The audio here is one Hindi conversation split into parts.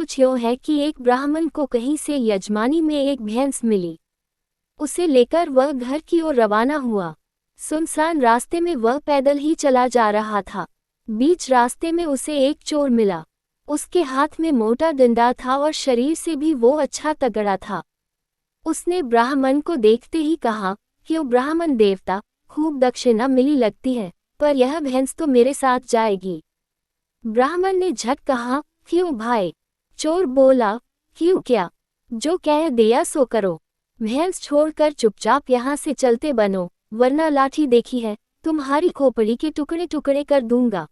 कुछ यूं है कि एक ब्राह्मण को कहीं से यजमानी में एक भैंस मिली। उसे लेकर वह घर की ओर रवाना हुआ। सुनसान रास्ते में वह पैदल ही चला जा रहा था। बीच रास्ते में उसे एक चोर मिला। उसके हाथ में मोटा डंडा था और शरीर से भी वो अच्छा तगड़ा था। उसने ब्राह्मण को देखते ही कहा, क्यों ब्राह्मण देवता, खूब दक्षिणा मिली लगती है, पर यह भैंस तो मेरे साथ जाएगी। ब्राह्मण ने झट कहा, क्यों भाई? चोर बोला, क्यों क्या, जो कह दिया सो करो। भैंस छोड़कर चुपचाप यहाँ से चलते बनो, वरना लाठी देखी है, तुम्हारी खोपड़ी के टुकड़े टुकड़े कर दूंगा।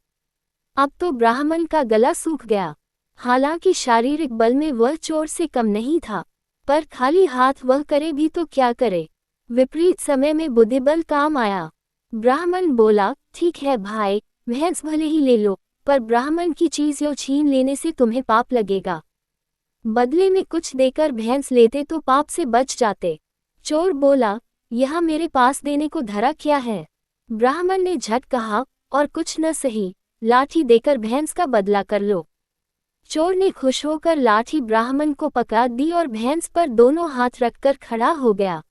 अब तो ब्राह्मण का गला सूख गया। हालांकि शारीरिक बल में वह चोर से कम नहीं था, पर खाली हाथ वह करे भी तो क्या करे। विपरीत समय में बुद्धिबल काम आया। ब्राह्मण बोला, ठीक है भाई, भैंस भले ही ले लो, पर ब्राह्मण की चीज यो छीन लेने से तुम्हें पाप लगेगा। बदले में कुछ देकर भैंस लेते तो पाप से बच जाते। चोर बोला, यह मेरे पास देने को धरा क्या है? ब्राह्मण ने झट कहा, और कुछ न सही, लाठी देकर भैंस का बदला कर लो। चोर ने खुश होकर लाठी ब्राह्मण को पकड़ा दी और भैंस पर दोनों हाथ रखकर खड़ा हो गया।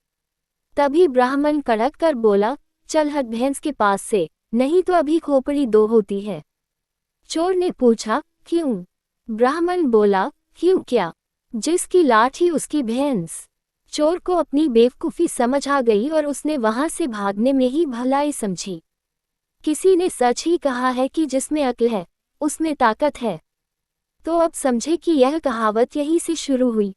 तभी ब्राह्मण कड़क कर बोला, चल हट भैंस के पास से, नहीं तो अभी खोपड़ी दो होती है। चोर ने पूछा, क्यों? ब्राह्मण बोला, क्यों क्या, जिसकी लाठी उसकी भैंस। चोर को अपनी बेवकूफ़ी समझ आ गई और उसने वहां से भागने में ही भलाई समझी। किसी ने सच ही कहा है कि जिसमें अक्ल है, उसमें ताकत है। तो अब समझे कि यह कहावत यहीं से शुरू हुई।